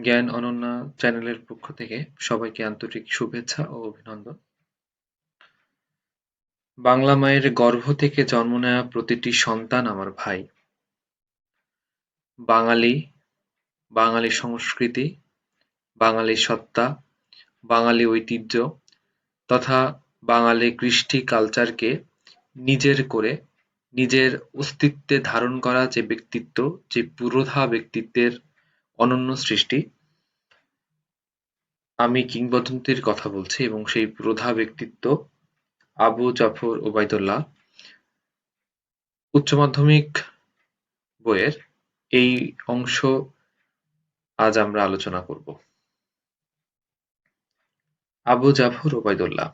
জ্ঞান অনন্যা চ্যানেলের পক্ষ থেকে সবাইকে আন্তরিক শুভেচ্ছা ও অভিনন্দন। বাংলা মায়ের গর্ভ থেকে জন্ম নেওয়া প্রতিটি সন্তান আমার ভাই। বাঙালি, বাঙালি সংস্কৃতি, বাঙালি সত্তা, বাঙালি ঐতিহ্য তথা বাঙালি কৃষ্টি কালচারকে নিজের করে নিজের অস্তিত্বে ধারণ করা যে ব্যক্তিত্ব, যে পুরোধা ব্যক্তিত্বের অনন্য সৃষ্টি, আমি কিংবদন্তির কথা বলছি এবং সেই পুরোধা ব্যক্তিত্ব আবু জাফর ওবায়দুল্লাহ উচ্চ মাধ্যমিক বইয়ের এই অংশ আজ আমরা আলোচনা করব। আবু জাফর ওবায়দুল্লাহ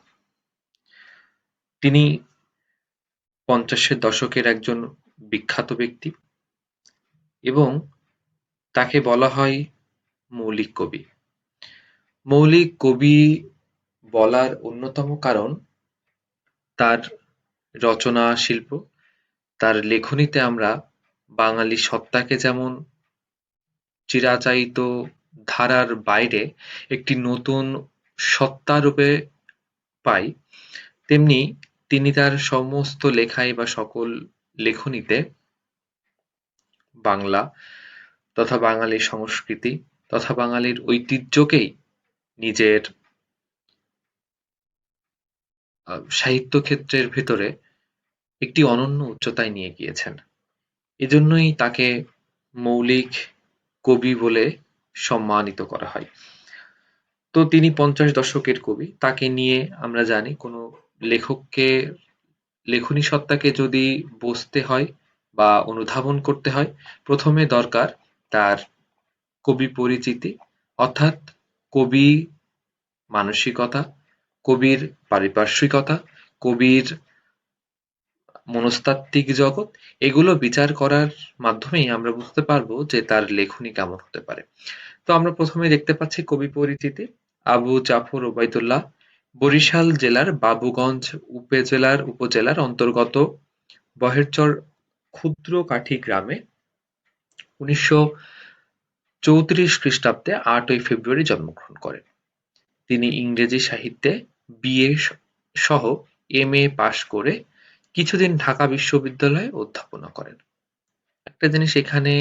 তিনি 50-এর দশকের একজন বিখ্যাত ব্যক্তি এবং তাকে বলা হয় মৌলিক কবি। মৌলিক কবি বলার অন্যতম কারণ তার রচনা শিল্প, তার লেখনীতে আমরা বাঙালি সত্তাকে যেমন চিরাচরিত ধারার বাইরে একটি নতুন সত্তা রূপে পাই, তেমনি তিনি তার সমস্ত লেখায় বা সকল লেখনীতে বাংলা তথা বাঙালির সংস্কৃতি তথা বাঙালির ঐতিহ্যকেই নিজের সাহিত্য ক্ষেত্রের ভেতরে একটি অনন্য উচ্চতায় নিয়ে গিয়েছেন। এজন্যই তাকে মৌলিক কবি বলে সম্মানিত করা হয়। তো তিনি 50 দশকের কবি। তাকে নিয়ে আমরা জানি কোনো লেখককে লেখনী সত্তাকে যদি বুঝতে হয় বা অনুধাবন করতে হয়, প্রথমে দরকার তার কবি পরিচিতি, অর্থাৎ কবি মানসিকতা, কবির পারিপার্শ্বিকতা, কবির মনস্তাত্ত্বিক জগৎ, এগুলো বিচার করার মাধ্যমেই আমরা বুঝতে পারবো যে তার লেখনী কেমন হতে পারে। তো আমরা প্রথমে দেখতে পাচ্ছি কবি পরিচিতি। আবু জাফর ওবায়দুল্লাহ বরিশাল জেলার বাবুগঞ্জ উপজেলার অন্তর্গত বহেরচর ক্ষুদ্রকাঠি গ্রামে 1934 খ্রিস্টাব্দে 8ই ফেব্রুয়ারি জন্মগ্রহণ করেন। তিনি ইংরেজি সাহিত্যে বিএ সহ এমএ পাশ করে কিছুদিন ঢাকা বিশ্ববিদ্যালয়ে অধ্যাপনা করেন। একটা জিনিস এখানে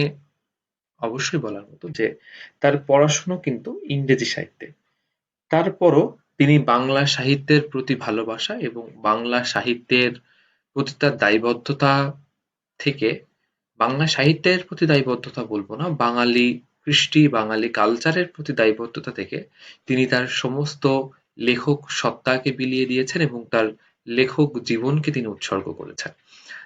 অবশ্যই বলার মতো যে তার পড়াশোনা কিন্তু ইংরেজি সাহিত্যে। তারপরও তিনি বাংলা সাহিত্যের প্রতি ভালোবাসা এবং বাংলা সাহিত্যের প্রতি তার দায়বদ্ধতা থেকে, বাংলা সাহিত্যের প্রতি দায়বদ্ধতা বলবো না, বাঙালি কৃষ্টি, বাঙালি কালচারের প্রতি দায়বদ্ধতা থেকে তিনি তার সমস্ত লেখক সত্তাকে বিলিয়ে দিয়েছেন এবং তার লেখক জীবনকে তিনি উৎসর্গ করেছেন।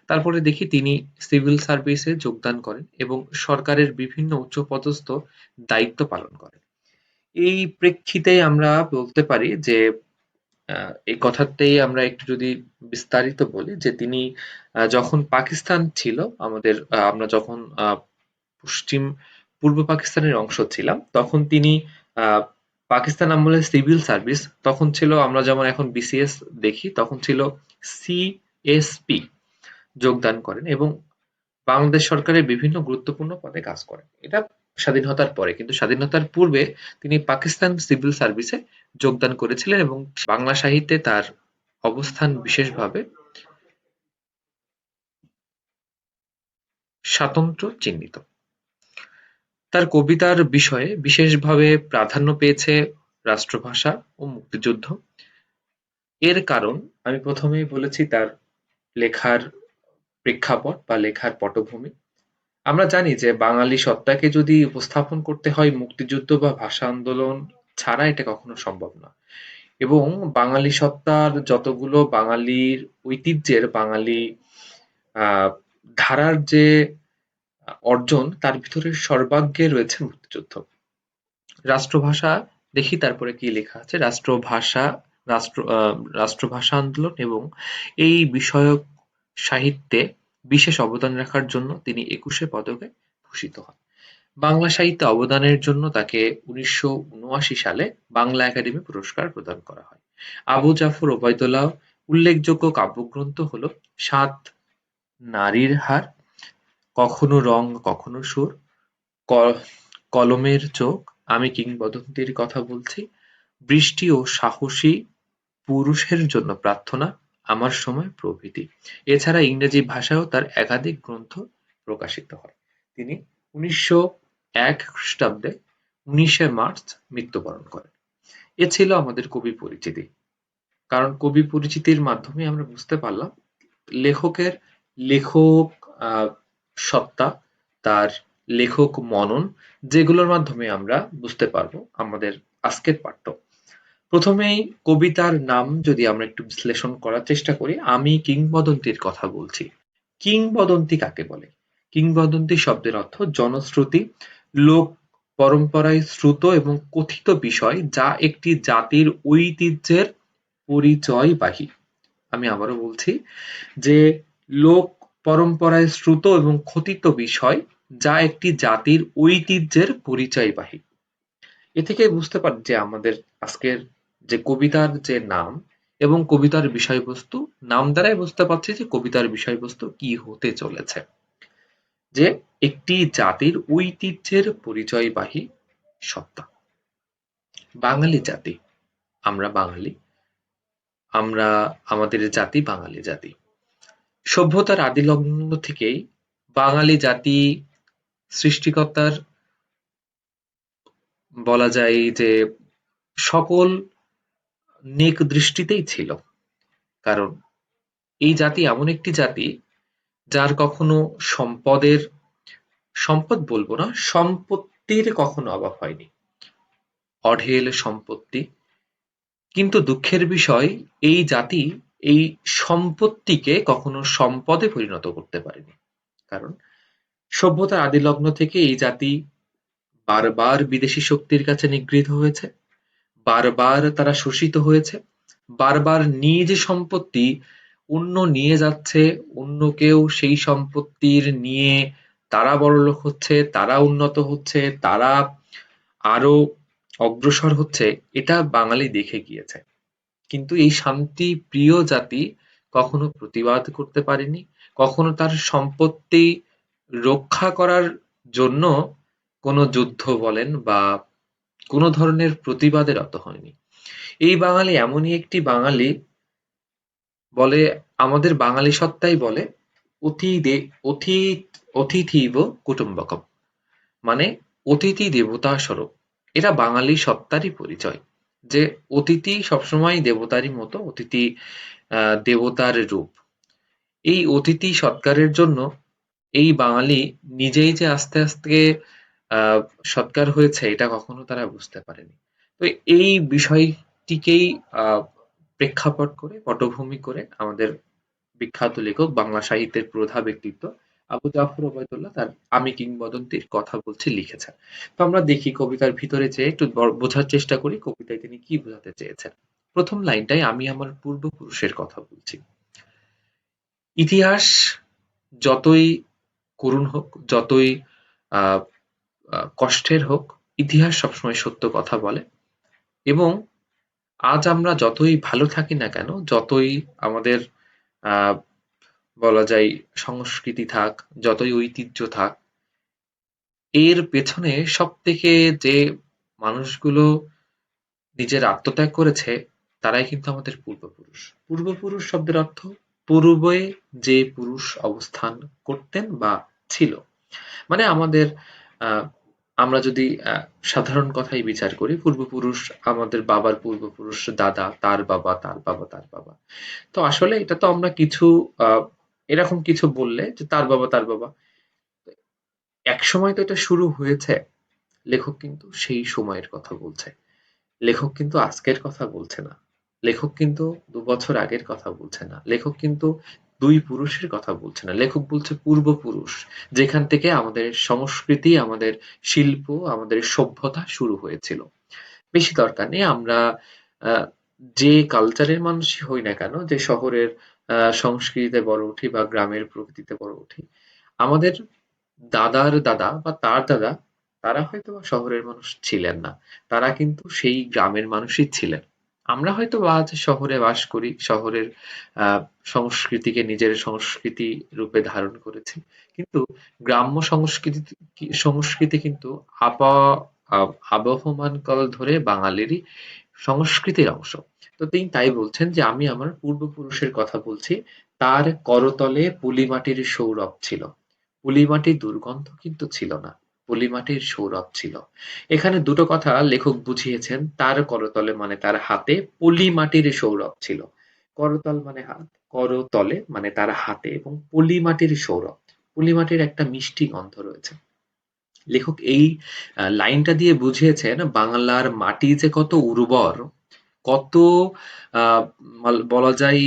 তারপরে দেখি তিনি সিভিল সার্ভিসে যোগদান করেন এবং সরকারের বিভিন্ন উচ্চপদস্থ দায়িত্ব পালন করেন। এই প্রেক্ষিতে আমরা বলতে পারি যে এই কথাতেই আমরা একটু যদি বিস্তারিত বলি যে তিনি যখন পাকিস্তান ছিল আমাদের, আমরা যখন পশ্চিম পূর্ব পাকিস্তানের অংশ ছিলাম, তখন তিনি আহ, পাকিস্তান আমলে সিভিল সার্ভিস তখন ছিল, আমরা যেমন এখন বিসিএস দেখি, তখন ছিল সিএসপি, যোগদান করেন এবং বাংলাদেশ সরকারের বিভিন্ন গুরুত্বপূর্ণ পদে কাজ করেন। এটা স্বাধীনতার পরে, কিন্তু স্বাধীনতার পূর্বে তিনি পাকিস্তান সিভিল সার্ভিসে যোগদান করেছিলেন এবং বাংলা সাহিত্যে তার অবস্থান বিশেষভাবে স্বাতন্ত্র্য চিহ্নিত। তার কবিতার বিষয়ে বিশেষভাবে প্রাধান্য পেয়েছে রাষ্ট্রভাষা ও মুক্তিযুদ্ধ। এর কারণ আমি প্রথমেই বলেছি তার লেখার প্রেক্ষাপট বা লেখার পটভূমি। আমরা জানি যে বাঙালি সত্তাকে যদি উপস্থাপন করতে হয় মুক্তিযুদ্ধ বা ভাষা আন্দোলন ছাড়া, এটা কখনো সম্ভব না। এবং বাঙালি সত্তার যতগুলো বাঙালির ঐতিহ্যের বাঙালি আহ ধারার যে অর্জন, তার ভিতরে সর্বাগ্রে রয়েছে মুক্তিযুদ্ধ। রাষ্ট্রভাষা দেখি তারপরে কি লেখা আছে, রাষ্ট্রভাষা, রাষ্ট্রভাষা আন্দোলন এবং এই বিষয়ক সাহিত্যে বিশেষ অবদান রাখার জন্য তিনি 21শে পদকে ভূষিত হন। বাংলা সাহিত্যে অবদানের জন্য তাকে 1979 সালে বাংলা একাডেমি পুরস্কার প্রদান করা হয়। আবু জাফর ওবায়দুল্লাহ উল্লেখযোগ্য কাব্যগ্রন্থ হলো সাত নারীর হার, কখনো রং কখনো সুর, কলমের চোখ, আমি কিংবদন্তির কথা বলছি, বৃষ্টি ও সাহসী পুরুষের জন্য প্রার্থনা, আমার সময় প্রভৃতি। এছাড়া ইংরেজি ভাষায়ও তার একাধিক গ্রন্থ প্রকাশিত হয়। তিনি 1901 খ্রিস্টাব্দে 19শে মার্চ মৃত্যুবরণ করেন। এ ছিল আমাদের কবি পরিচিতি। কারণ কবি পরিচিতির মাধ্যমে আমরা বুঝতে পারলাম লেখকের লেখক সত্তা, তার লেখক মনন, যেগুলোর মাধ্যমে আমরা বুঝতে পারবো আমাদের আজকের পাঠ্য। প্রথমেই কবিতার নাম যদি আমরা একটু বিশ্লেষণ করার চেষ্টা করি, আমি কিংবদন্তির কথা বলছি। কিংবদন্তি কাকে বলে? কিংবদন্তি শব্দের অর্থ জনশ্রুতি, লোক পরম্পরায় শ্রুত এবং কথিত বিষয় যা একটি জাতির ঐতিহ্যের পরিচয়বাহী। আমি আবারও বলছি যে লোক পরম্পরায় শ্রুত এবং কথিত বিষয় যা একটি জাতির ঐতিহ্যের পরিচয়বাহী। এ থেকে বুঝতে পারি যে আমাদের আজকের যে কবিতার যে নাম এবং কবিতার বিষয়বস্তু, নাম দ্বারাই বুঝতে পারছি যে কবিতার বিষয়বস্তু কি হতে চলেছে। যে একটি জাতির ঐতিহ্যের পরিচয়বাহী সত্তা। বাঙালি জাতি, আমরা বাঙালি, আমরা আমাদের জাতি বাঙালি জাতি। সভ্যতার আদিলগ্ন থেকেই বাঙালি জাতি সৃষ্টিকর্তার বলা যায় যে সকল নেক দৃষ্টিতেই ছিল। কারণ এই জাতি এমন একটি জাতি যার কখনো সম্পদের, সম্পদ বলবো না, সম্পত্তির কখনো অভাব হয়নি। অঢেল সম্পত্তি। কিন্তু দুঃখের বিষয় এই জাতি এই সম্পত্তিকে কখনো সম্পদে পরিণত করতে পারেনি। কারণ সভ্যতার আদিলগ্ন থেকে এই জাতি বারবার বিদেশি শক্তির কাছে নিগৃহীত হয়েছে, বারবার তারা শোষিত হয়েছে, বারবার নিজ সম্পত্তি অন্য নিয়ে যাচ্ছে, অন্য কেউ সেই সম্পত্তির নিয়ে তারা বড়লোক হচ্ছে, তারা উন্নত হচ্ছে, তারা আরো অগ্রসর হচ্ছে, এটা বাঙালি দেখে গিয়েছে। কিন্তু এই শান্তি প্রিয় জাতি কখনো প্রতিবাদ করতে পারেনি, কখনো তার সম্পত্তি রক্ষা করার জন্য কোনো যুদ্ধ বলেন বা কোনো ধরনের প্রতিবাদে রত হয়নি। এই বাঙালি এমনই একটি বাঙালি, বলে আমাদের বাঙালি সত্তাই বলে অতি দে অতি অতিথিব কুটুম্বকম, মানে অতিথি দেবতা স্বরূপ। এটা বাঙালি সত্তারই পরিচয় যে অতিথি সবসময় দেবতারই মতো, অতিথি দেবতার রূপ। এই অতিথি সৎকারের জন্য এই বাঙালি নিজেই যে আস্তে আস্তে আহ সৎকার হয়েছে এটা কখনো তারা বুঝতে পারেনি। তো এই বিষয়টিকেই আহ প্রেক্ষাপট করে, পটভূমি করে আমাদের বিখ্যাত লেখক, বাংলা সাহিত্যের প্রধা ব্যক্তিত্ব আবু জাফর ওবায়দুল্লাহ তার আমি কিংবদন্তির কথা বলছি লিখেছেন। তো আমরা দেখি কবিতার ভিতরে যেয়ে একটু বোঝার চেষ্টা করি কবিতায় তিনি কি বোঝাতে চেয়েছেন। প্রথম লাইনটাই আমি আমার পূর্বপুরুষের কথা বলছি। ইতিহাস যতই করুণ হোক, যতই আহ কষ্টের হোক, ইতিহাস সবসময় সত্য কথা বলে। এবং আজ আমরা যতই ভালো থাকি না কেন, যতই আমাদের আহ বলা যায় সংস্কৃতি থাক, যতই ঐতিহ্য থাক, এর পেছনে সবথেকে যে মানুষগুলো নিজের আত্মত্যাগ করেছে তারাই কিন্তু আমাদের পূর্বপুরুষ। পূর্বপুরুষ শব্দের অর্থ পূর্বে যে পুরুষ অবস্থান করতেন বা ছিল। মানে আমাদের আহ আমরা যদি সাধারণ কথাই বিচার করি, পূর্বপুরুষ আমাদের বাবার পূর্বপুরুষ, দাদা, তার বাবা, তার বাবা, তার বাবা। তো আসলে এটা তো আমরা কিছু আহ এরকম কিছু বললে যে তার বাবা, তার বাবা, একসময় তো এটা শুরু হয়েছে। লেখক কিন্তু সেই সময়ের কথা বলছে। লেখক কিন্তু আজকের কথা বলছে না। লেখক কিন্তু ২ বছর আগের কথা বলছে না। লেখক কিন্তু ২ পুরুষের কথা বলছে না। লেখক বলছে পূর্বপুরুষ। যেখান থেকে আমাদের সংস্কৃতি, আমাদের শিল্প, আমাদের সভ্যতা শুরু হয়েছিল। বেশি দরকার নেই আমরা আ যে কালচারের মানুষই হই না কেন, যে শহরের সংস্কৃতিতে বড় উঠি বা গ্রামের প্রকৃতিতে বড় উঠি, আমাদের দাদার দাদা বা তার দাদা তারা হয়তোবা শহরের মানুষ ছিলেন না। তারা কিন্তু সেই গ্রামের মানুষই ছিলেন। আমরা হয়তোবা আজ শহরে বাস করি, শহরের আ সংস্কৃতিকে নিজের সংস্কৃতি রূপে ধারণ করেছি। কিন্তু গ্রাম্য সংস্কৃতি কিন্তু আবহমান কাল ধরে বাঙালিরই সংস্কৃতির অংশ। তো তিনি তাই বলছেন যে আমি আমার পূর্বপুরুষের কথা বলছি, তার করতলে পলিমাটির সৌরভ ছিল। পলিমাটির দুর্গন্ধ কিন্তু ছিল না, পলিমাটির সৌরভ ছিল। এখানে দুটো কথা লেখক বুঝিয়েছেন, তার করতলে মানে তার হাতে পলিমাটির সৌরভ ছিল। করতল মানে হাত, করতলে মানে তার হাতে, এবং পলিমাটির সৌরভ, পলিমাটির একটা মিষ্টি গন্ধ রয়েছে। লেখক এই লাইনটা দিয়ে বুঝিয়েছেন বাংলার মাটি যে কত উর্বর, কত বলা যায়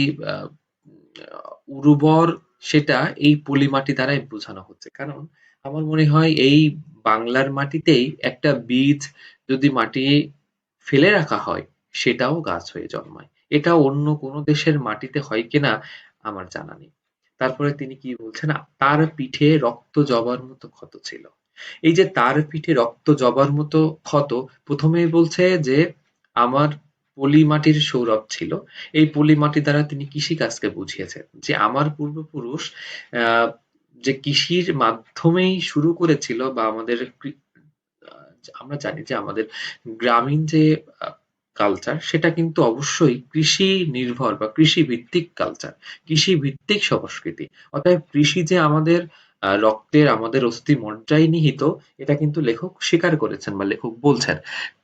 উর্বর, সেটা এই পলিমাটি দ্বারাই বোঝানো হচ্ছে। কারণ আমার মনে হয় এই বাংলার মাটিতেই একটা বীজ যদি মাটি ফেলে রাখা হয়, সেটাও গাছ হয়ে জন্মায়। এটা অন্য কোনো দেশের মাটিতে হয় কিনা আমার জানা নেই। তারপরে তিনি কি বলছেন, তার পিঠে রক্ত জবার মতো ক্ষত ছিল। এই যে তার পিঠে রক্ত জবার মতো ক্ষত, প্রথমেই বলছে যে আমার পলি মাটির সৌরভ ছিল। এই পলি মাটি দ্বারা তিনি কৃষিকাজকে বুঝিয়েছেন যে আমার পূর্বপুরুষ আহ, যে কৃষির মাধ্যমেই শুরু করেছিল, বা আমাদের আমরা জানি যে আমাদের গ্রামীণ যে কালচার, সেটা কিন্তু অবশ্যই কৃষি নির্ভর বা কৃষি ভিত্তিক কালচার, কৃষি ভিত্তিক সংস্কৃতি। অতএব কৃষি যে আমাদের রক্তের, আমাদের অস্থি মজ্জায় নিহিত, এটা কিন্তু লেখক স্বীকার করেছেন বা লেখক বলছেন।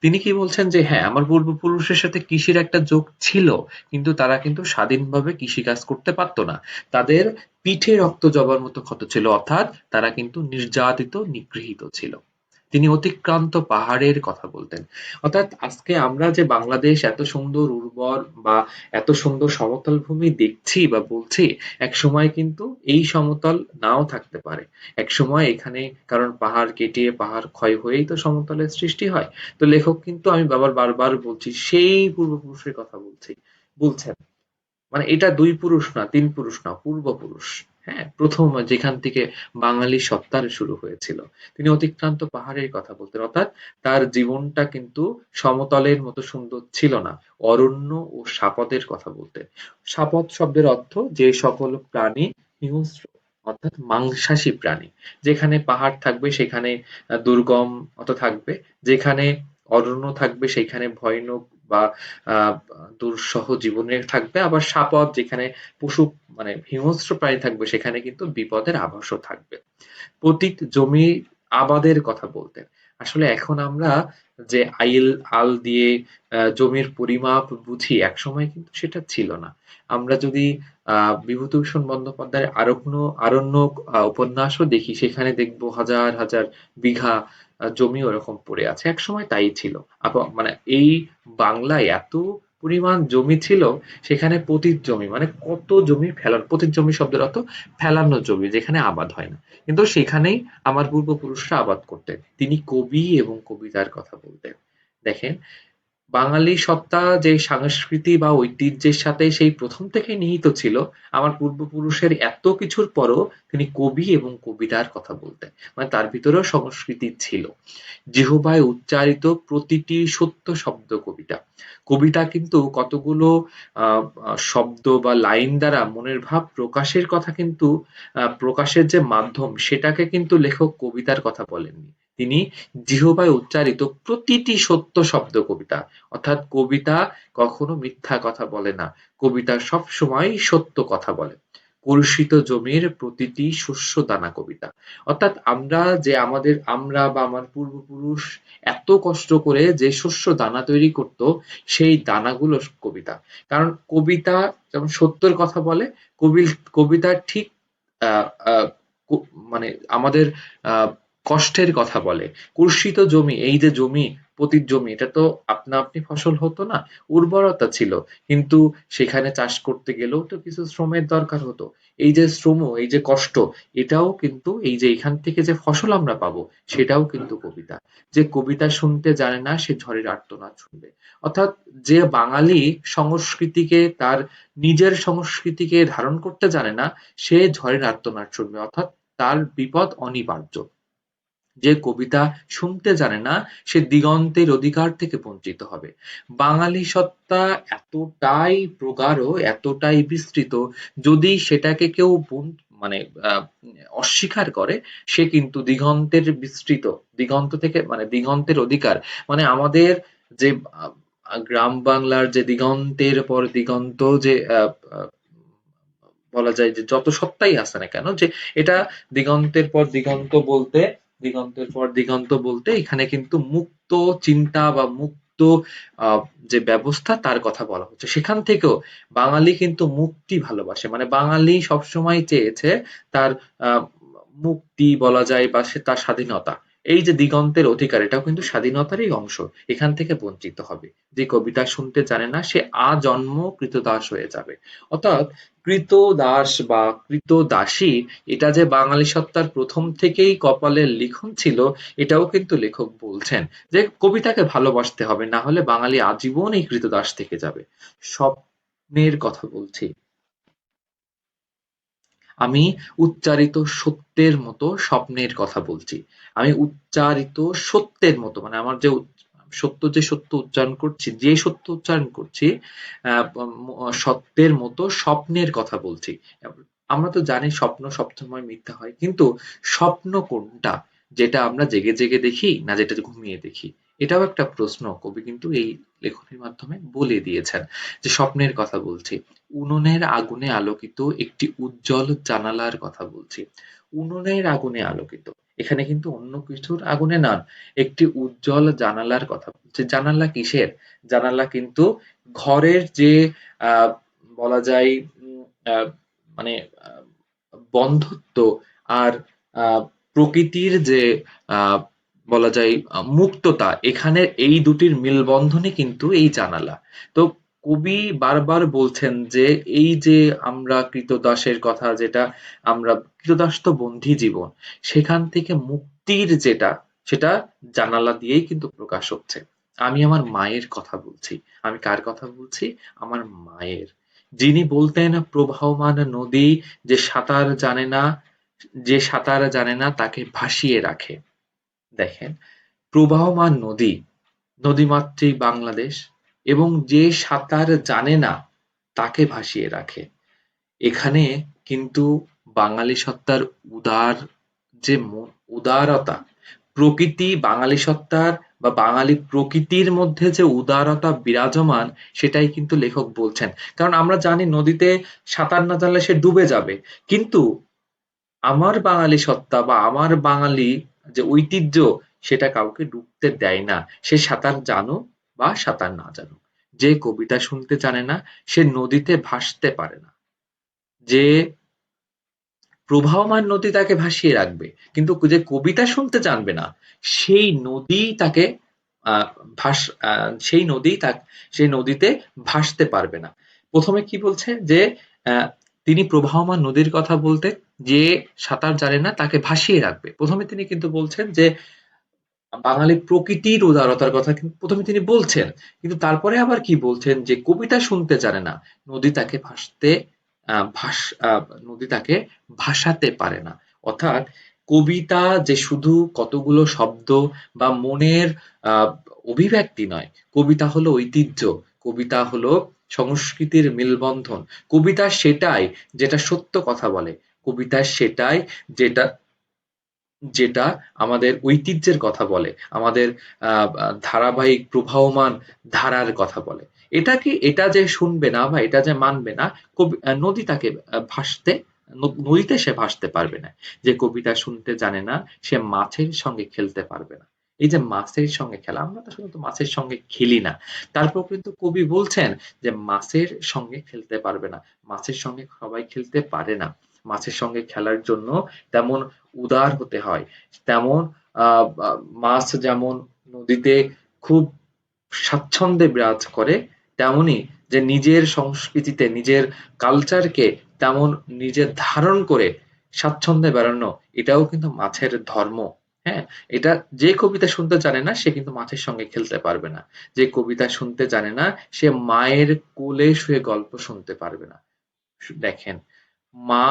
তিনি কি বলছেন যে হ্যাঁ, আমার পূর্বপুরুষের সাথে কৃষির একটা যোগ ছিল, কিন্তু তারা কিন্তু স্বাধীনভাবে কৃষিকাজ করতে পারতো না। তাদের পিঠে রক্ত জবার মতো ক্ষত ছিল, অর্থাৎ তারা কিন্তু নির্যাতিত, নিগৃহীত ছিল। তিনি অতিক্রান্ত পাহাড়ের কথা বলতেন। অর্থাৎ আজকে আমরা যে বাংলাদেশ এত সুন্দর উর্বর বা এত সুন্দর সমতল ভূমি দেখছি বা বলছি, একসময় কিন্তু এই সমতল নাও থাকতে পারে। একসময় এখানে, কারণ পাহাড় কেটে পাহাড় ক্ষয় হয়েই তো সমতলের সৃষ্টি হয়। তো লেখক কিন্তু, আমি বারবার বলছি, সেই পূর্বপুরুষের কথা বলছেন। মানে এটা ২ পুরুষ না, ৩ পুরুষ না, পূর্বপুরুষ। হ্যাঁ? ১ম যেখান থেকে বাঙালি সত্তার শুরু হয়েছিল। তিনি অতিক্রান্ত পাহাড়ের কথা বলতেন। অর্থাৎ তার জীবনটা কিন্তু সমতলের মতো সুন্দর ছিল না। অরণ্য ও শাপদের কথা বলতেন। শাপদ শব্দের অর্থ যে সকল প্রাণী হিংস্র, অর্থাৎ মাংসাশী প্রাণী। যেখানে পাহাড় থাকবে সেখানে দুর্গম থাকবে। যেখানে অরণ্য থাকবে সেখানে ভয়ানক বা আহ দুঃসহ জীবনের থাকবে। আবার সাপদ, যেখানে পশু মানে হিংস্র প্রাণী থাকবে, সেখানে কিন্তু বিপদের আভাসও থাকবে। পতিত জমি আবাদের কথা বলতেন। আসলে এখন আমরা যে আল দিয়ে জমির পরিমাপ বুঝি, একসময় কিন্তু সেটা ছিল না। আমরা যদি বিভূতিভূষণ বন্দ্যোপাধ্যায়ের আরণ্যক উপন্যাসও দেখি, সেখানে দেখবো হাজার হাজার বিঘা জমি ওরকম পড়ে আছে। একসময় তাই ছিল। মানে এই বাংলায় এত পরিমাণ জমি ছিল, সেখানে পতিত জমি মানে কত জমি ফেলার, পতিত জমি শব্দের অর্থ ফেলানো জমি, যেখানে আবাদ হয় না। কিন্তু সেখানেই আমার পূর্বপুরুষরা আবাদ করতেন। তিনি কবি এবং কবিতার কথা বলতেন। দেখেন, বাঙালি সত্তা যে সংস্কৃতি বা ঐতিহ্যের সাথে সেই প্রথম থেকেই নিহিত ছিল, আমার পূর্বপুরুষের এত কিছুর পরও তিনি কবি এবং কবিতার কথা বলতেন। মানে তার ভিতরেও সংস্কৃতি ছিল। জিহ্বায় উচ্চারিত প্রতিটি সত্য শব্দ কবিতা। কবিতা কিন্তু কতগুলো শব্দ বা লাইন দ্বারা মনের ভাব প্রকাশের কথা, কিন্তু প্রকাশের যে মাধ্যম, সেটাকে কিন্তু লেখক কবিতার কথা বলেননি। তিনি জিহ্বায় উচ্চারিত প্রতিটি সত্য শব্দ কবিতা। অর্থাৎ কবিতা কখনো মিথ্যা কথা বলে না। কবিতা সবসময় সত্য কথা বলে। কলুষিত জমির প্রতিটি শস্য দানা কবিতা। অর্থাৎ আমরা বা আমার পূর্বপুরুষ এত কষ্ট করে যে শস্য দানা তৈরি করত, সেই দানাগুলো কবিতা। কারণ কবিতা যেমন সত্যের কথা বলে, কবি কবিতা ঠিক আহ আহ মানে আমাদের আহ কষ্টের কথা বলে। কলুষিত জমি, এই যে জমি, পতিত জমি, এটা তো আপনা আপনি ফসল হতো না, উর্বরতা ছিল, কিন্তু সেখানে চাষ করতে গেলেও তো কিছু শ্রমের দরকার হতো। এই যে শ্রম, এই যে কষ্ট, এটাও কিন্তু, এই যে এখান থেকে যে ফসল আমরা পাবো, সেটাও কিন্তু কবিতা। যে কবিতা শুনতে জানে না, সে ঝড়ের আর্তনাদ শুনবে। অর্থাৎ যে বাঙালি সংস্কৃতিকে, তার নিজের সংস্কৃতিকে ধারণ করতে জানে না, সে ঝড়ের আর্তনাদ শুনবে। অর্থাৎ তার বিপদ অনিবার্য। যে কবিতা শুনতে জানে না, সে দিগন্তের অধিকার থেকে বঞ্চিত হবে। বাঙালি সত্তা এতটাই প্রগাঢ়, এতটাই বিস্তৃত, যদি সেটাকে কেউ মানে অস্বীকার করে, সে কিন্তু দিগন্তের বিস্তৃত, দিগন্ত থেকে মানে দিগন্তের অধিকার, মানে আমাদের যে গ্রাম বাংলার যে দিগন্তের পর দিগন্ত যে বলা যায় যে যত সত্তাই আছে না কেন, যে এটা দিগন্তের পর দিগন্ত বলতে, দিগন্তের পর দিগন্ত বলতে এখানে কিন্তু মুক্ত চিন্তা বা মুক্ত আহ, যে ব্যবস্থা তার কথা বলা হচ্ছে। সেখান থেকেও বাঙালি কিন্তু মুক্তি ভালোবাসে, মানে বাঙালি সবসময় চেয়েছে তার আহ, মুক্তি বলা যায় বা সে তার স্বাধীনতা। এই যে দিগন্তের অধিকার, এটাও কিন্তু স্বাধীনতারই অংশ। এখান থেকে বঞ্চিত হবে। যে কবিতা শুনতে জানে না সে আজন্ম কৃতদাস হয়ে যাবে। অর্থাৎ কৃতদাস বা কৃতদাসী, এটা যে বাঙালি সত্তার প্রথম থেকেই কপালের লিখন ছিল, এটাও কিন্তু লেখক বলছেন যে কবিতাকে ভালোবাসতে হবে, না হলে বাঙালি আজীবন এই কৃতদাস থেকে যাবে। স্বপ্নের কথা বলছি আমি, উচ্চারিত সত্যের মতো স্বপ্নের কথা বলছি। আমি উচ্চারিত সত্যের মতো, মানে আমার যে সত্য, যে সত্য উচ্চারণ করছি, যে সত্য উচ্চারণ করছি, সত্যের মতো স্বপ্নের কথা বলছি। আমরা তো জানি স্বপ্ন সবসময় মিথ্যা হয়, কিন্তু স্বপ্ন কোনটা, যেটা আমরা জেগে জেগে দেখি না যেটা ঘুমিয়ে দেখি? এটাও একটা প্রশ্ন কবি কিন্তু এই লেখনীর মাধ্যমে বলে দিয়েছেন। যে স্বপ্নের কথা বলছি, উনুনের আগুনে আলোকিত একটি উজ্জ্বল জানালার কথা বলছি। উনুনের আগুনে আলোকিত, এখানে কিন্তু অন্য কিছুর আগুনে নয়, একটি উজ্জ্বল জানালার কথা বলছি। জানালা কিসের? জানালা কিন্তু ঘরের যে আহ বলা যায় আহ, মানে আহ, বন্ধুত্ব আর আহ, প্রকৃতির যে আহ, বলা যায় মুক্ততা, এখানে এই দুটির মেলবন্ধনই কিন্তু এই জানালা। তো কবি বারবার বলছেন যে এই যে আমরা কৃতদাসের কথা, যেটা আমরা কৃতদাস তো বন্দী জীবন, সেখান থেকে মুক্তির যেটা, সেটা জানালা দিয়েই কিন্তু প্রকাশ হচ্ছে। আমি আমার মায়ের কথা বলছি। আমি কার কথা বলছি? আমার মায়ের। যিনি বলতেন প্রবাহমান নদী যে সাঁতার জানে না, যে সাঁতার জানে না তাকে ভাসিয়ে রাখে। দেখেন, প্রবাহমান নদী, নদীমাতৃক বাংলাদেশ, এবং যে সাঁতার জানে না তাকে ভাসিয়ে রাখে। এখানে কিন্তু বাঙালি সত্তার উদার যে উদারতা, প্রকৃতি বাঙালি সত্তার বা বাঙালি প্রকৃতির মধ্যে যে উদারতা বিরাজমান, সেটাই কিন্তু লেখক বলছেন। কারণ আমরা জানি নদীতে সাঁতার না জানলে সে ডুবে যাবে, কিন্তু আমার বাঙালি সত্তা বা আমার বাঙালি যে ঐতিহ্য, সেটা কাউকে ডুবতে দেয় না। সে সাঁতার জানুক বা সাঁতার না জানুক। যে কবিতা শুনতে জানে না সে নদীতে ভাসতে পারে না। যে প্রবাহমান নদী তাকে ভাসিয়ে রাখবে, কিন্তু যে কবিতা শুনতে জানবে না সেই নদী তাকে আহ, ভাস সেই নদী সেই নদীতে ভাসতে পারবে না। প্রথমে কি বলছে যে আহ, তিনি প্রবাহমান নদীর কথা বলতে, যে সাঁতার জানে না তাকে ভাসিয়ে রাখবে। প্রথমে তিনি কিন্তু বলছেন যে বাঙালি প্রকৃতির উদারতার কথা কিন্তু প্রথমে তিনি বলছেন, কিন্তু তারপরে আবার কি বলছেন যে কবিতা শুনতে জানে না, নদী তাকে ভাসতে আহ, ভাস আহ, নদী তাকে ভাসাতে পারে না। অর্থাৎ কবিতা যে শুধু কতগুলো শব্দ বা মনের আহ, অভিব্যক্তি নয়, কবিতা হলো ঐতিহ্য, কবিতা হলো সংস্কৃতির মেলবন্ধন, কবিতা সেটাই যেটা সত্য কথা বলে, কবিতা সেটাই যেটা যেটা আমাদের ঐতিহ্যের কথা বলে, আমাদের ধারাবাহিক প্রবাহমান ধারার কথা বলে। এটা যে শুনবে না বা এটা যে মানবে না, নদী তাকে ভাসতে নদীতে সে ভাসতে পারবে না। যে কবিতা শুনতে জানে না সে মাছের সঙ্গে খেলতে পারবে না। এই যে মাছের সঙ্গে খেলা, আমরা তো শুধু মাছের সঙ্গে খেলি না, তারপর কিন্তু কবি বলছেন যে মাছের সঙ্গে খেলতে পারবে না। মাছের সঙ্গে সবাই খেলতে পারে না। মাছের সঙ্গে খেলার জন্য তেমন উদার হতে হয়, তেমন মাছ যেমন নদীতে খুব স্বাচ্ছন্দ্যে বিরাজ করে, তেমনি যে নিজের সংস্কৃতিতে নিজের কালচারকে তেমন নিজের ধারণ করে স্বাচ্ছন্দ্যে বেড়ানো, এটাও কিন্তু মাছের ধর্ম। হ্যাঁ, এটা যে কবিতা শুনতে জানে না সে কিন্তু মাছের সঙ্গে খেলতে পারবে না। যে কবিতা শুনতে জানে না সে মায়ের কোলে শুয়ে গল্প শুনতে পারবে না। দেখেন, মা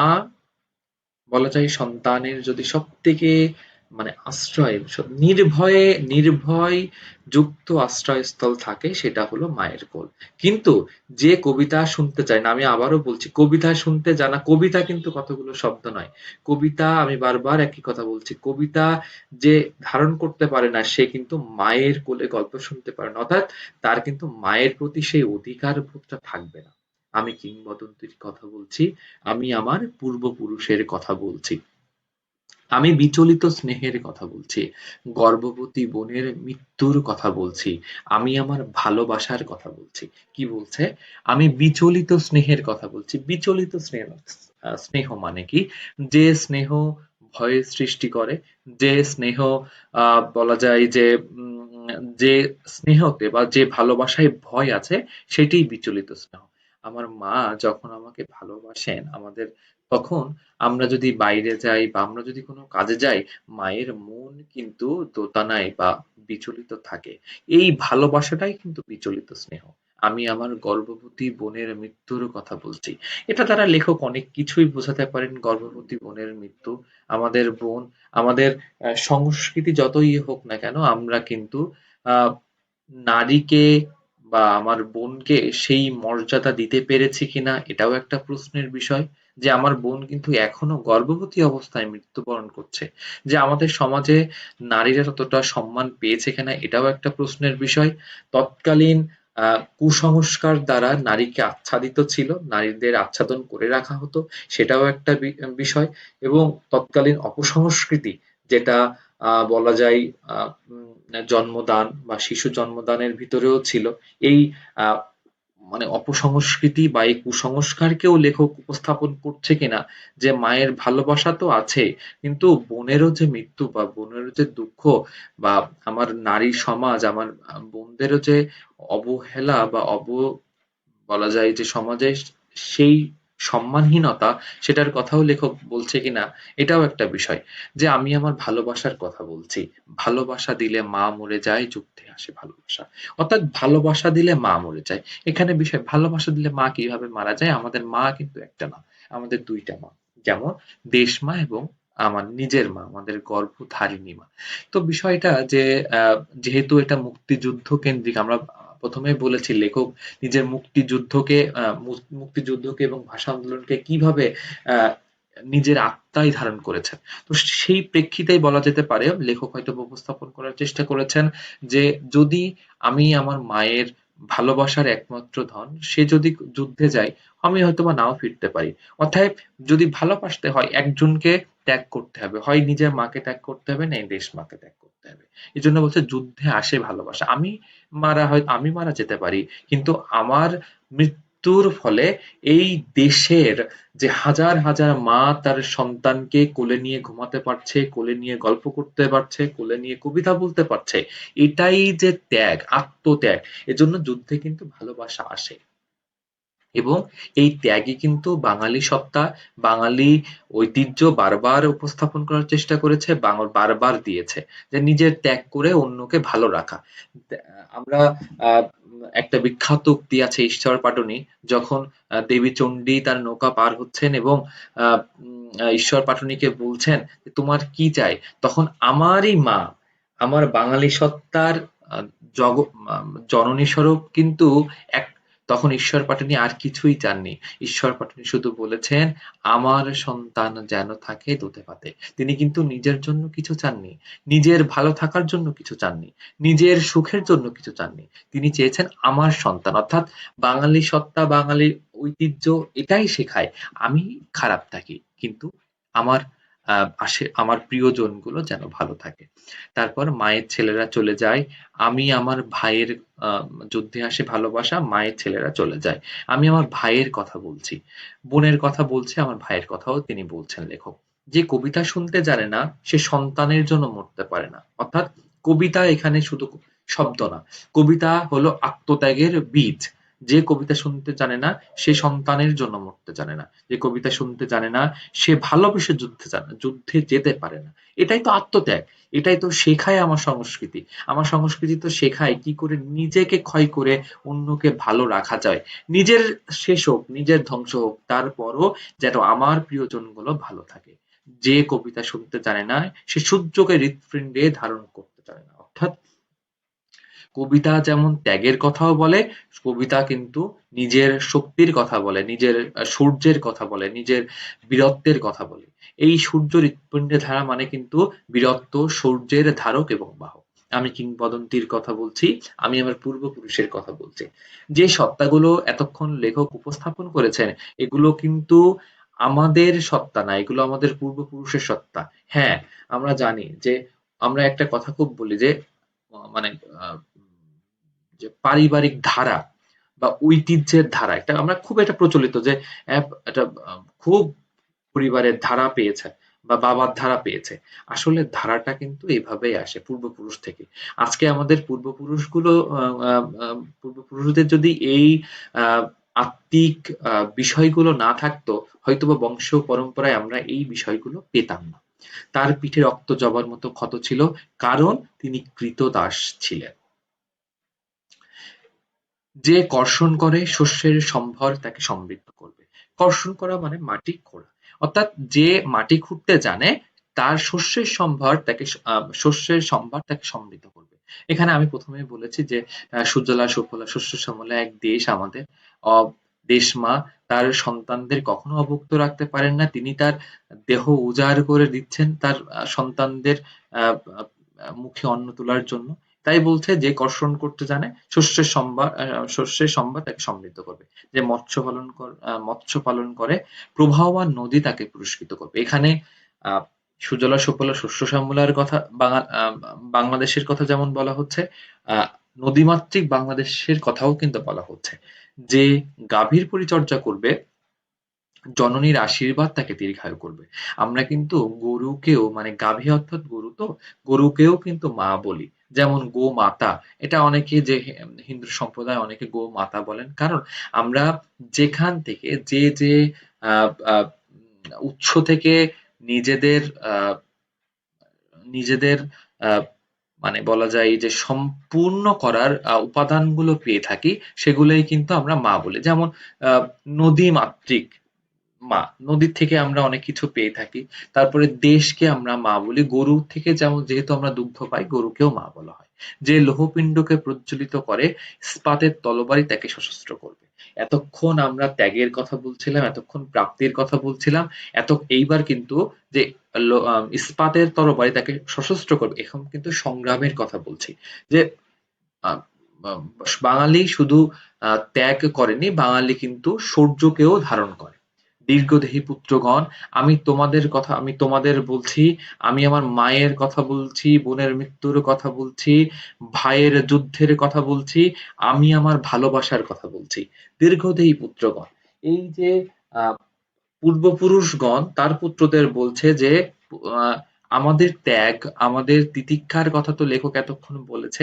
বলা যায় সন্তানের যদি সবথেকে মানে আশ্রয় নির্ভয়ে নির্ভয় যুক্ত আশ্রয়স্থল থাকে, সেটা হলো মায়ের কোল। কিন্তু যে কবিতা শুনতে চায় না, আমি আবারও বলছি, কবিতা শুনতে জানা, কবিতা কিন্তু কতগুলো শব্দ নয়। কবিতা, আমি বারবার একই কথা বলছি, কবিতা যে ধারণ করতে পারে না সে কিন্তু মায়ের কোলে গল্প শুনতে পারে না, অর্থাৎ তার কিন্তু মায়ের প্রতি সেই অধিকার বোধটা থাকবে না। আমি কিংবদন্তির কথা বলছি, আমি আমার পূর্বপুরুষের কথা বলছি, আমি বিচলিত স্নেহের কথা বলছি, গর্ভবতী বোনের মৃত্যুর কথা বলছি, আমি আমার ভালোবাসার কথা বলছি। কি বলছে? আমি বিচলিত স্নেহের কথা বলছি। বিচলিত স্নেহ, স্নেহ মানে কি? যে স্নেহ ভয়ের সৃষ্টি করে, যে স্নেহ বলা যায় যে যে স্নেহতে বা যে ভালোবাসায় ভয় আছে, সেটাই বিচলিত স্নেহ। আমার মা যখন আমাকে ভালোবাসেন, তখন আমরা যদি বাইরে যাই বা আমরা যদি কোনো কাজে যাই, মায়ের মন কিন্তু দোতানায় বা বিচলিত থাকে। এই ভালোবাসাটাই কিন্তু বিচলিত স্নেহ। আমি আমার গর্ভবতী বোনের মৃত্যুর কথা বলছি। এটা দ্বারা লেখক অনেক কিছুই বোঝাতে পারেন। গর্ভবতী বোনের মৃত্যু, আমাদের বোন, আমাদের সংস্কৃতি যতই হোক না কেন, আমরা কিন্তু আহ নারীকে বা আমার বোনকে সেই মর্যাদা দিতে পেরেছি কিনা, এটাও একটা প্রশ্নের বিষয়। যে আমার বোন কিন্তু এখনো গর্ভবতী অবস্থায় মৃত্যুবরণ করছে, যে আমাদের সমাজে নারীরা ততটা সম্মান পেয়েছে কিনা, এটাও একটা প্রশ্নের বিষয়। তৎকালীন কুসংস্কার দ্বারা নারীকে আচ্ছাদিত ছিল, নারীদের আচ্ছাদন করে রাখা হতো, সেটাও একটা বিষয়। এবং তৎকালীন অপসংস্কৃতি, যেটা বলা যায় জন্মদান বা শিশু জন্মদানের ভিতরেও ছিল, এই আহ, মানে অপসংস্কৃতি বা এই কুসংস্কারকেও লেখক উপস্থাপন করছে কিনা, যে মায়ের ভালোবাসা তো আছে, কিন্তু বোনেরও যে মৃত্যু বা বোনেরও যে দুঃখ, বা আমার নারী সমাজ, আমার বোনদেরও যে অবহেলা বা বলা যায় যে সমাজে সেই সম্মানহীনতা, সেটার কথাও লেখক বলছে কিনা, এটাও একটা বিষয়। যে আমি আমার ভালোবাসার কথা বলছি, ভালোবাসা দিলে মা মরে যায়, যুদ্ধে আসে ভালোবাসা। অর্থাৎ ভালোবাসা দিলে মা মরে যায়। এখানে বিষয়, ভালোবাসা দিলে মা কিভাবে মারা যায়? আমাদের মা কিন্তু একটা না, আমাদের দুইটা মা। যেমন দেশ মা এবং আমার নিজের মা, আমাদের গর্ভধারিণী মা। তো বিষয়টা যে যেহেতু এটা মুক্তিযুদ্ধ কেন্দ্রিক, আমরা প্রথমেই বলেছি লেখক নিজের মুক্তিযুদ্ধকে এবং ভাষা আন্দোলনকে কিভাবে আহ, নিজের আত্মায় ধারণ করেছেন। তো সেই প্রেক্ষিতেই বলা যেতে পারে লেখক হয়তো উপস্থাপন করার চেষ্টা করেছেন যে যদি আমি আমার মায়ের ভালোবাসার একমাত্র ধন, সে যদি যুদ্ধে যায়, আমি হয়তোবা নাও ফিরতে পারি। অতএব যদি ভালোবাসতে হয়, একজনকে ত্যাগ করতে হবে, হয় নিজের মাকে ত্যাগ করতে হবে, না এই দেশ মাকে ত্যাগ করতে হবে। এই জন্য বলছে যুদ্ধে আসে ভালোবাসা। আমি মারা যেতে পারি, কিন্তু আমার মৃত্যুর ফলে এই দেশের যে হাজার হাজার মা তার সন্তানকে কোলে নিয়ে ঘুমাতে পারছে, কোলে নিয়ে গল্প করতে পারছে, কোলে নিয়ে কবিতা বলতে পারছে, এটাই যে ত্যাগ, আত্মত্যাগ। এজন্য যুদ্ধে কিন্তু ভালোবাসা আসে। এবং এই ত্যাগই কিন্তু বাঙালি সত্তা, বাঙালি ঐতিহ্য বারবার উপস্থাপন করার চেষ্টা করেছে, বারবার দিয়েছে যে নিজের ত্যাগ করে অন্যকে ভালো রাখা। আমরা একটা বিখ্যাত উক্তি আছে ঈশ্বর পাটনি, যখন দেবী চণ্ডী তার নৌকা পার হচ্ছেন এবং ঈশ্বর পাটনিকে বলছেন যে, তোমার কি চাই? তখন আমারই মা, আমার বাঙালি সত্তার আহ, জগ জননী স্বরূপ কিন্তু এক, তখন ঈশ্বর পাটনি আর কিছুই চাননি। ঈশ্বর পাটনি শুধু বলেছেন, আমার সন্তান যেন থাকে দুধে ভাতে। তিনি কিন্তু নিজের জন্য কিছু চাননি, নিজের ভালো থাকার জন্য কিছু চাননি, নিজের সুখের জন্য কিছু চাননি। তিনি চেয়েছেন আমার সন্তান, অর্থাৎ বাঙালি সত্তা, বাঙালির ঐতিহ্য এটাই শেখায় আমি খারাপ থাকি, কিন্তু আমার আমার প্রিয়জনগুলো যেন ভালো থাকে। তারপর মায়ের ছেলেরা চলে যায়। আমি আমার ভাইয়ের যুদ্ধে আসে ভালোবাসা, মায়ের ছেলেরা চলে যায়। আমি আমার ভাইয়ের কথা বলছি। বোনের কথা বলছে, আমার ভাইয়ের কথাও তিনি বলছেন লেখক। যে কবিতা শুনতে জানে না, সে সন্তানের জন্য মরতে পারে না। অর্থাৎ কবিতা এখানে শুধু শব্দ না। কবিতা হলো আত্মত্যাগের বীজ। যে কবিতা শুনতে জানে না, সে সন্তানের জন্য মরতে জানে না। যে কবিতা শুনতে জানে না, সে ভালোবেসে যুদ্ধে যেতে পারে না। এটাই তো আত্মত্যাগ। এটাই তো শেখায় আমার সংস্কৃতি। আমার সংস্কৃতি তো শেখায় কি করে নিজেকে ক্ষয় করে অন্যকে ভালো রাখা যায়। নিজের শেষ হোক, নিজের ধ্বংস হোক, তারপরও যেন আমার প্রিয়জনগুলো ভালো থাকে। যে কবিতা শুনতে জানে না সে সূর্যকে হৃৎপিণ্ডে ধারণ করতে জানে না। অর্থাৎ কবিতা যেমন ত্যাগের কথাও বলে, কবিতা কিন্তু নিজের শক্তির কথা বলে, নিজের সূর্যের কথা বলে, নিজের বীরত্বের কথা বলে। এই সূর্য হৃৎপিণ্ডে ধারা মানে কিন্তু বীরত্ব, সূর্যের ধারক এবং বাহক। আমি কিংবদন্তির কথা বলছি, আমি আমার পূর্বপুরুষের কথা বলছি। যে সত্তাগুলো এতক্ষণ লেখক উপস্থাপন করেছেন, এগুলো কিন্তু আমাদের সত্তা না, এগুলো আমাদের পূর্বপুরুষের সত্তা। হ্যাঁ, আমরা জানি যে আমরা একটা কথা খুব বলি যে মানে আহ, যে পারিবারিক ধারা বা ঐতিহ্যের ধারা, এটা আমরা খুব একটা প্রচলিত যে এটা খুব পরিবারের ধারা পেয়েছে বা বাবার ধারা পেয়েছে। আসলে ধারাটা কিন্তু এভাবেই আসে পূর্বপুরুষ থেকে। আজকে আমাদের পূর্বপুরুষগুলো পূর্বপুরুষদের যদি এই আহ, আত্মিক বিষয়গুলো না থাকতো, হয়তোবা বংশ পরম্পরায় আমরা এই বিষয়গুলো পেতাম না। তার পিঠে রক্ত জবার মতো ক্ষত ছিল, কারণ তিনি ক্রীতদাস ছিলেন। যে কর্ষণ করে শস্যের সম্ভর তাকে সমৃদ্ধ করবে। কর্ষণ করা মানে মাটি খোঁড়া। অর্থাৎ যে মাটি খুঁড়তে জানে তার শস্যের সম্ভার তাকে সমৃদ্ধ করবে। এখানে আমি প্রথমেই বলেছি যে সুজলা সুফলা শস্য শ্যামলা এক দেশ আমাদের। দেশমা তার সন্তানদের কখনো অভুক্ত রাখতে পারেন না। তিনি তার দেহ উজাড় করে দিচ্ছেন তার সন্তানদের আহ আহ, মুখে অন্ন তোলার জন্য। তাই বলছে যে কর্ষণ করতে জানে শস্যের সম্ভার তাকে সমৃদ্ধ করবে। যে মৎস্য পালন করে প্রবাহমান নদী তাকে পুরস্কৃত করবে। এখানে আহ সুজলা সুফলা শস্য শ্যামলার কথা বাংলাদেশের কথা যেমন বলা হচ্ছে, আহ নদীমাতৃক বাংলাদেশের কথাও কিন্তু বলা হচ্ছে। যে গাভীর পরিচর্যা করবে জননীর আশীর্বাদ তাকে দীর্ঘায়ু করবে। আমরা কিন্তু গরুকেও মানে গাভী অর্থাৎ গরু, তো গরুকেও কিন্তু মা বলি। যেমন গোমাতা, এটা অনেকে যে হিন্দু সম্প্রদায় অনেকে গোমাতা বলেন, কারণ আমরা যেখান থেকে যে উৎস থেকে নিজেদের নিজেদের মানে বলা যায় যে সম্পূর্ণ করার উপাদানগুলো পেয়ে থাকি, সেগুলোই কিন্তু আমরা মা বলি। যেমন নদী মাতৃক মা, নদীর থেকে আমরা অনেক কিছু পেয়ে থাকি। তারপরে দেশকে আমরা মা বলি। গরু থেকে যেমন যেহেতু আমরা দুগ্ধ পাই, গরুকেও মা বলা হয়। যে লৌহপিণ্ডকে প্রজ্বলিত করে ইস্পাতের তরবারি তাকে সশস্ত্র করবে। এতক্ষণ আমরা ত্যাগের কথা বলছিলাম, এতক্ষণ প্রাপ্তির কথা বলছিলাম, এইবার কিন্তু যে ইস্পাতের তরবারি তাকে সশস্ত্র করবে, এখন কিন্তু সংগ্রামের কথা বলছি। যে আহ, আহ, বাঙালি শুধু ত্যাগ করেনি, বাঙালি কিন্তু শৌর্যকেও ধারণ করে। দীর্ঘদেহী পুত্রগণ, আমি তোমাদের বলছি, আমি আমার মায়ের কথা বলছি, বোনের মৃত্যুর কথা বলছি, ভাইয়ের যুদ্ধের কথা বলছি, আমি আমার ভালোবাসার কথা বলছি। দীর্ঘদেহী পুত্রগণ, এই যে আহ পূর্বপুরুষগণ তার পুত্রদের বলছে যে আহ, আমাদের ত্যাগ, আমাদের তিতিক্ষার কথা তো লেখক এতক্ষণ বলেছে।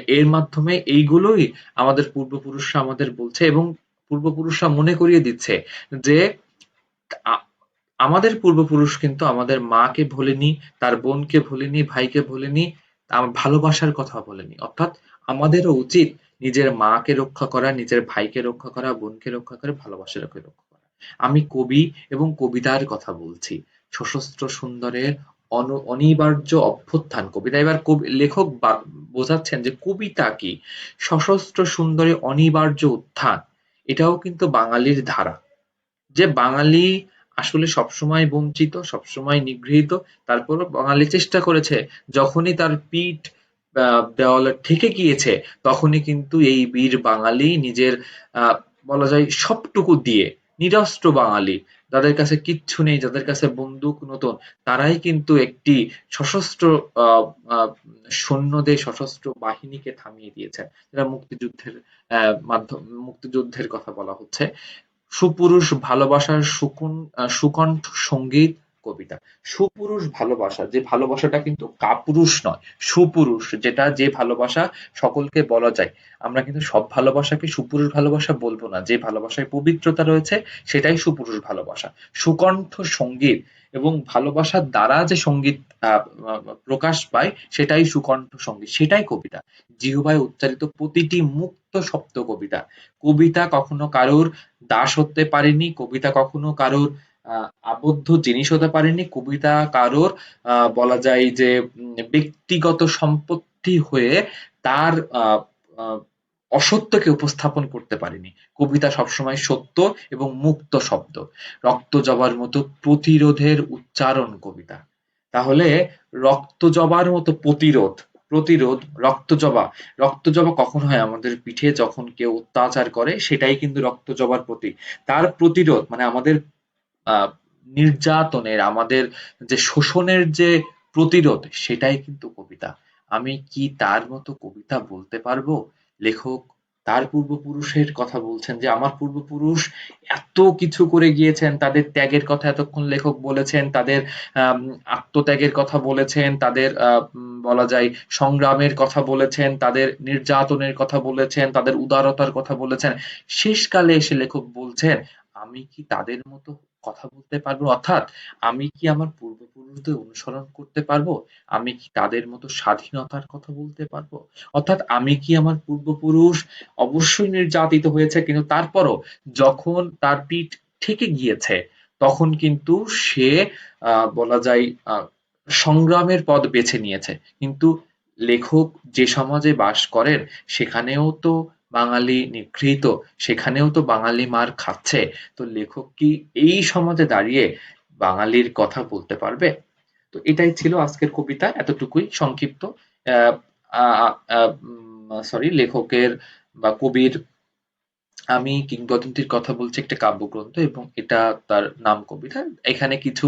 এর মাধ্যমে এইগুলোই আমাদের পূর্বপুরুষরা আমাদের বলছে, এবং পূর্বপুরুষরা মনে করিয়ে দিচ্ছে যে আ- আমাদের পূর্বপুরুষ কিন্তু আমাদের মাকে ভোলেনি, তার বোনকে ভোলেনি, ভাইকে ভোলেনি, ভালোবাসার কথা বলেনি। অর্থাৎ আমাদেরও উচিত নিজের মাকে রক্ষা করা, নিজের ভাইকে রক্ষা করা, বোনকে রক্ষা করে ভালোবাসাকে রক্ষা করা। আমি কবি এবং কবিতার কথা বলছি। সশস্ত্র সুন্দরের অনিবার্য অভ্যুত্থান কবিতা। এবার লেখক বোঝাচ্ছেন যে কবিতা কি, সশস্ত্র সুন্দরের অনিবার্য উত্থান, এটাও কিন্তু বাঙালির ধারা। যে বাঙালি আসলে সবসময় বঞ্চিত, সবসময় নিগৃহীত, তারপরও বাঙালি চেষ্টা করেছে, যখনই তার পিঠ দেওয়ালে ঠেকে গিয়েছে, তখনই কিন্তু এই বীর বাঙালি নিজের আহ, বলা যায় সবটুকু দিয়ে, নিরস্ত্র বাঙালি, যাদের কাছে কিচ্ছু নেই, যাদের কাছে বন্দুক নতুন, তারাই কিন্তু একটি সশস্ত্র আহ আহ সৈন্যদের সশস্ত্র বাহিনীকে থামিয়ে দিয়েছে। যেটা মুক্তিযুদ্ধের কথা বলা হচ্ছে। সুপুরুষ ভালোবাসার সুকণ্ঠ সঙ্গীত কবিতা। সুপুরুষ ভালোবাসা, যে ভালোবাসাটা কিন্তু কাপুরুষ নয়, সুপুরুষ, যেটা যে ভালোবাসা সকলকে বলা যায়। আমরা কিন্তু সব ভালোবাসাকে সুপুরুষ ভালোবাসা বলবো না। যে ভালোবাসায় পবিত্রতা রয়েছে সেটাই সুপুরুষ ভালোবাসা। সুকণ্ঠ সঙ্গীত, এবং ভালোবাসার দ্বারা যে সঙ্গীত আহ, আহ, প্রকাশ পায় সেটাই সুকণ্ঠ সঙ্গীত, সেটাই কবিতা। জিহ্বায় উচ্চারিত প্রতিটি মুক্ত শব্দ কবিতা। কবিতা কখনো কারোর দাস হতে পারেনি, কবিতা কখনো কারোর আবদ্ধ জিনিস হতে পারেনি। কবিতা কারোর বলা যায় যে ব্যক্তিগত সম্পত্তি হয়ে তার অসত্যকে উপস্থাপন করতে পারেনি। কবিতা সবসময় সত্য এবং মুক্ত শব্দ। রক্ত জবার মতো প্রতিরোধের উচ্চারণ কবিতা। তাহলে রক্ত জবার মতো প্রতিরোধ, প্রতিরোধ, রক্ত জবা কখন হয়? আমাদের পিঠে যখন কেউ অত্যাচার করে সেটাই কিন্তু রক্ত জবার প্রতীক। তার প্রতিরোধ মানে আমাদের আহ নির্যাতনের, আমাদের যে শোষণের যে প্রতিরোধ, সেটাই কিন্তু কবিতা। আমি কি তার মতো কবিতা বলতে পারবো? লেখক তার পূর্বপুরুষের কথা বলছেন যে আমার পূর্বপুরুষ এত কিছু করে গিয়েছেন, তাদের ত্যাগের কথা এতক্ষণ লেখক বলেছেন, তাদের আম, আত্মত্যাগের কথা বলেছেন, তাদের বলা যায় সংগ্রামের কথা বলেছেন, তাদের নির্যাতনের কথা বলেছেন, তাদের উদারতার কথা বলেছেন। শেষকালে এসে লেখক বলছেন আমি কি তাদের মতো কথা বলতে পারবো? অর্থাৎ আমি কি আমার পূর্বপুরুষদের অনুসরণ করতে পারবো? আমি কি তাদের মতো স্বাধীনতার কথা বলতে পারবো? অর্থাৎ আমি কি আমার পূর্বপুরুষ অবশ্যই নির্যাতিত হয়েছে, কিন্তু তারপরও যখন তার পিঠ থেকে গিয়েছে তখন কিন্তু সে বলা যায় সংগ্রামের পথ বেছে নিয়েছে। কিন্তু লেখক যে সমাজে বাস করেন সেখানেও তো বাঙালি নিগৃহীত, সেখানেও তো বাঙালি মার খাচ্ছে। তো লেখক কি এই সমাজে দাঁড়িয়ে বাঙালির কথা বলতে পারবে? তো এটাই ছিল আজকের কবিতা, এতটুকুই সংক্ষিপ্ত। সরি, লেখকের বা কবির আমি কিংবদন্তির কথা বলছি একটা কাব্যগ্রন্থ এবং এটা তার নাম কবিতা। এখানে কিছু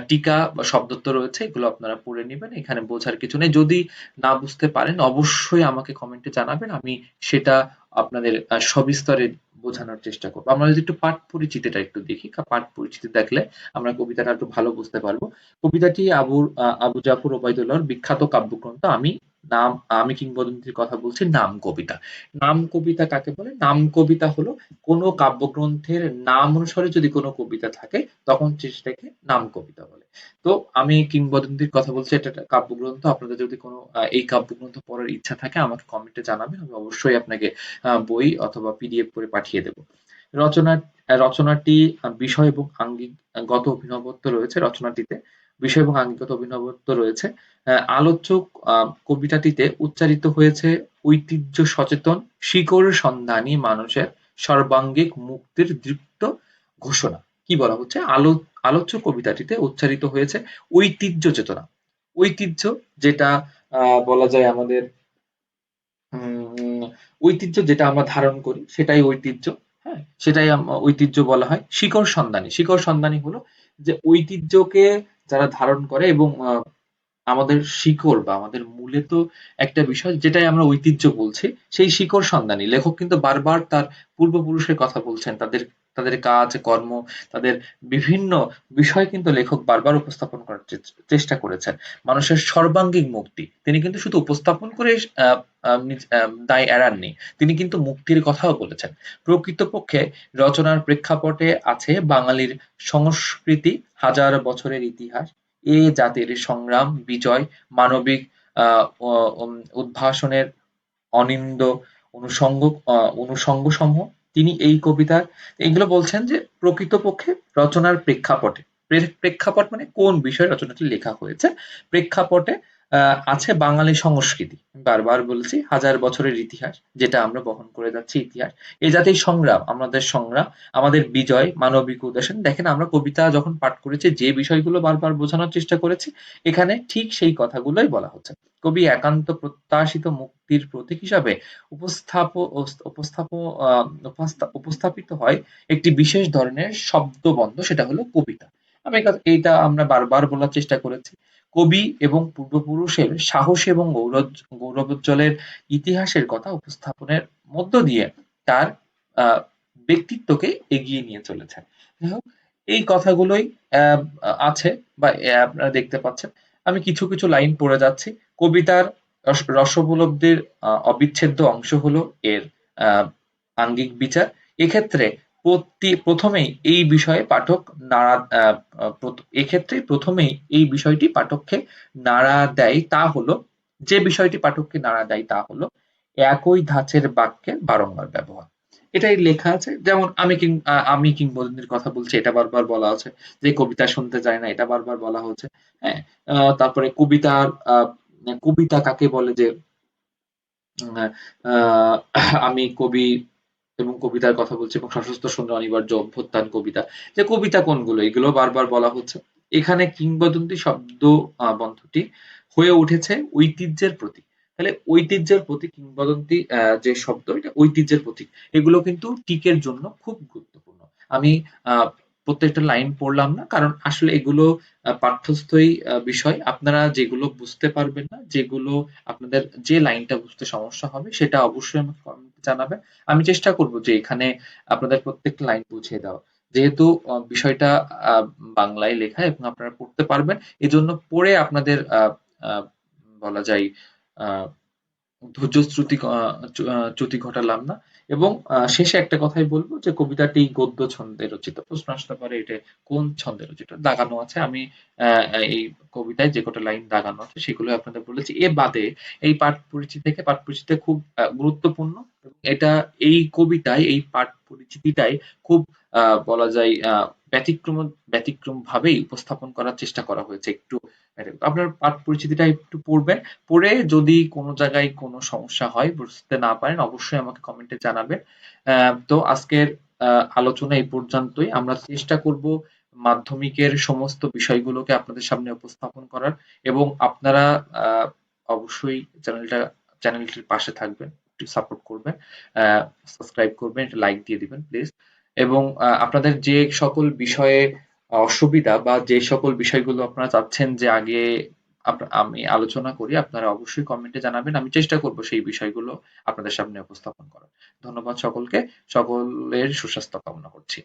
টিকা বা শব্দত্ব রয়েছে, এগুলো আপনারা পড়ে নিবেন। এখানে বোঝার কিছু নেই। যদি না বুঝতে পারেন অবশ্যই আমাকে কমেন্টে জানাবেন। আমি সেটা আপনাদের সবিস্তারে বোঝানোর চেষ্টা করব। আমরা যদি একটু পাঠ পরিচিতিটা একটু দেখি, পাঠ পরিচিতি দেখলে আমরা কবিতাটা একটু ভালো বুঝতে পারবো। কবিতাটি আবু জাফর ওবায়দুল্লাহর বিখ্যাত কাব্যগ্রন্থ আমি কিংবদন্তির কথা বলছি নাম কবিতা। নাম কবিতা কাকে বলে? নাম কবিতা হলো কোনো কাব্যগ্রন্থের নাম অনুসারে যদি কোনো কবিতা থাকে তখন সেটাকে নাম কবিতা বলে। তো আমি কিংবদন্তির কথা বলছি, এটা একটা কাব্যগ্রন্থ। আপনাদের যদি কোনো এই কাব্যগ্রন্থ পড়ার ইচ্ছা থাকে আমাকে কমেন্টে জানাবেন। আমি অবশ্যই আপনাকে বই অথবা পিডিএফ করে পাঠিয়ে দেব। রচনা রচনাটি বিষয় এবং আঙ্গিকগত অভিনবত্ব রয়েছে রচনাটিতে। বিষয় এবং আঙ্গিকগত অভিনবত্ব রয়েছে। আলোচ্য কবিতাটিতে উচ্চারিত হয়েছে ঐতিহ্য সচেতন, শিকড় সন্ধানী মানুষের সর্বাঙ্গীন মুক্তির দৃপ্ত ঘোষণা। কি বলা হচ্ছে? আলোচ্য কবিতাটিতে উচ্চারিত হয়েছে ঐতিহ্য চেতনা। ঐতিহ্য যেটা বলা যায় আমাদের উম ঐতিহ্য যেটা আমরা ধারণ করি সেটাই ঐতিহ্য। হ্যাঁ? সেটাই ঐতিহ্য বলা হয়। শিকড় সন্ধানী। শিকড় সন্ধানী হলো যে ঐতিহ্যকে যারা ধারণ করে এবং আমাদের শিকড় বা আমাদের মূলে তো একটা বিষয় যেটাই আমরা ঐতিহ্য বলছি, সেই শিকড় সন্ধানী। লেখক কিন্তু বারবার তার পূর্বপুরুষের কথা বলছেন, তাদের তাদের কাজ কর্ম, তাদের বিভিন্ন বিষয় কিন্তু লেখক বারবার উপস্থাপন করার চেষ্টা করেছেন। মানুষের সর্বাঙ্গীন মুক্তি তিনি কিন্তু শুধু উপস্থাপন করে দায় এড়াননি, তিনি কিন্তু মুক্তির কথাও বলেছেন। প্রকৃতপক্ষে রচনার প্রেক্ষাপটে আছে বাঙালির সংস্কৃতি, হাজার বছরের ইতিহাস, এ জাতির সংগ্রাম, বিজয়, মানবিক উদ্ভাসনের অনিন্দ অনুষঙ্গ অনুষঙ্গসমূহ তিনি এই কবিতার এগুলো বলছেন যে প্রকৃতপক্ষে রচনার প্রেক্ষাপটে, প্রেক্ষাপট মানে কোন বিষয়ে রচনাটি লেখা হয়েছে, প্রেক্ষাপটে আছে বাঙালি সংস্কৃতি, বারবার বলছি, হাজার বছরের ইতিহাস যেটা আমরা বহন করে যাচ্ছি ইতিহাস, এ জাতির সংগ্রাম, সংগ্রাম, আমাদের বিজয়, মানবিক উদ্দেশ্যে। দেখেন আমরা কবিতা যখন পাঠ করেছি যে বিষয়গুলো বারবার বোঝানোর চেষ্টা করেছি, এখানে ঠিক সেই কথাগুলোই বলা হচ্ছে। কবি একান্ত প্রত্যাশিত মুক্তির প্রতীক হিসাবে উপস্থাপ উপস্থাপ উপস্থাপিত হয় একটি বিশেষ ধরনের শব্দবন্ধ, সেটা হলো কবিতা। আমি এইটা আমরা বারবার বলার চেষ্টা করেছি। কবি এবং পূর্বপুরুষের সাহস এবং গৌরবোজ্জ্বলের ইতিহাসের কথা উপস্থাপনের মধ্য দিয়ে তার আহ ব্যক্তিত্বকে এগিয়ে নিয়ে চলেছেন। যাই হোক, এই কথাগুলোই আহ আছে বা আপনারা দেখতে পাচ্ছেন। আমি কিছু কিছু লাইন পড়ে যাচ্ছি। কবিতার রসোপলব্ধির অবিচ্ছেদ্য অংশ হলো এর আহ আঙ্গিক বিচার। এক্ষেত্রে প্রথমেই এই বিষয়ে পাঠক নাড়া এক্ষেত্রে প্রথমেই এই বিষয়টি পাঠককে নাড়া দেয়, তা হলো যে বিষয়টি পাঠককে নাড়া দেয় তা হলো একই ধাঁচের বাক্যের বারংবার ব্যবহার। এটাই লেখা আছে। যেমন আমি কিংবদন্তির কথা বলছি, এটা বারবার বলা আছে। যে কবিতা শুনতে চায় না, এটা বারবার বলা হচ্ছে। হ্যাঁ? তারপরে কবিতা কাকে বলে, যে আমি কবি এবং কবিতার কথা বলছি, এবং সশস্ত্র সৈন্য অনিবার্য অভ্যুত্থান কবিতা। যে কবিতা কোনগুলো, এগুলো বারবার বলা হচ্ছে। এখানে কিংবদন্তি শব্দ বন্ধটি হয়ে উঠেছে ঐতিহ্যের প্রতীক। তাহলে ঐতিহ্যের প্রতীক কিংবদন্তি, যে শব্দ, এটা ঐতিহ্যের প্রতীক। এগুলো কিন্তু টিকের জন্য খুব গুরুত্বপূর্ণ। আমি প্রত্যেকটা লাইন পড়লাম না, কারণ আসলে এগুলো পাঠ্যস্থই বিষয়। আপনারা যেগুলো বুঝতে পারবেন না, যেগুলো আপনাদের যে লাইনটা বুঝতে সমস্যা হবে, সেটা অবশ্যই আমাকে কমেন্টে জানাবেন। আমি চেষ্টা করব যে এখানে আপনাদের প্রত্যেকটা লাইন বুঝিয়ে দেওয়া। যেহেতু বিষয়টা আ বাংলায় লেখা এবং আপনারা পড়তে পারবেন, এজন্য পড়ে আপনাদের আ বলা যায় আ ধৈর্যচ্যুতি ক আ চু আ চ্যুতি ঘটালাম না। এবং শেষে একটা কথাই বলব, যে কবিতাটি গদ্য ছন্দে রচিত। প্রশ্ন আসতে পারে এটা কোন ছন্দে রচিত? দাগানো আছে। আমি এই কবিতায় যে কটা লাইন দাগানো আছে সেগুলোই আপনাদের বলেছি। এ বাদে এই পাঠ পরিচিতি থেকে, পাঠ পরিচিতি খুব গুরুত্বপূর্ণ। এটা, এই কবিতায় এই পাঠ পরিচিতিটাই খুব বলা যায় ব্যতিক্রমভাবেই উপস্থাপন করার চেষ্টা করা হয়েছে। একটু আপনার পাঠ পরিচিতিটা একটু পড়বেন। পড়ে যদি কোনো জায়গায় কোনো সমস্যা হয়, বুঝতে না পারেন, অবশ্যই আমাকে কমেন্টে জানাবেন। তো আজকের আলোচনা এই পর্যন্তই। আমরা চেষ্টা করব মাধ্যমিকের সমস্ত বিষয়গুলোকে আপনাদের সামনে উপস্থাপন করার, এবং আপনারা আ অবশ্যই চ্যানেলটির পাশে থাকবেন, একটু সাপোর্ট করবেন, আ সাবস্ক্রাইব করবেন, একটা লাইক দিয়ে দিবেন প্লিজ। এবং আপনাদের যে সকল বিষয়ে অসুবিধা, বা যে সকল বিষয়গুলো আপনারা চাচ্ছেন যে আগে আমি আলোচনা করি, আপনারা অবশ্যই কমেন্টে জানাবেন। আমি চেষ্টা করব সেই বিষয়গুলো আপনাদের সামনে উপস্থাপন করার। ধন্যবাদ সকলকে। সকলের সুস্বাস্থ্য কামনা করছি।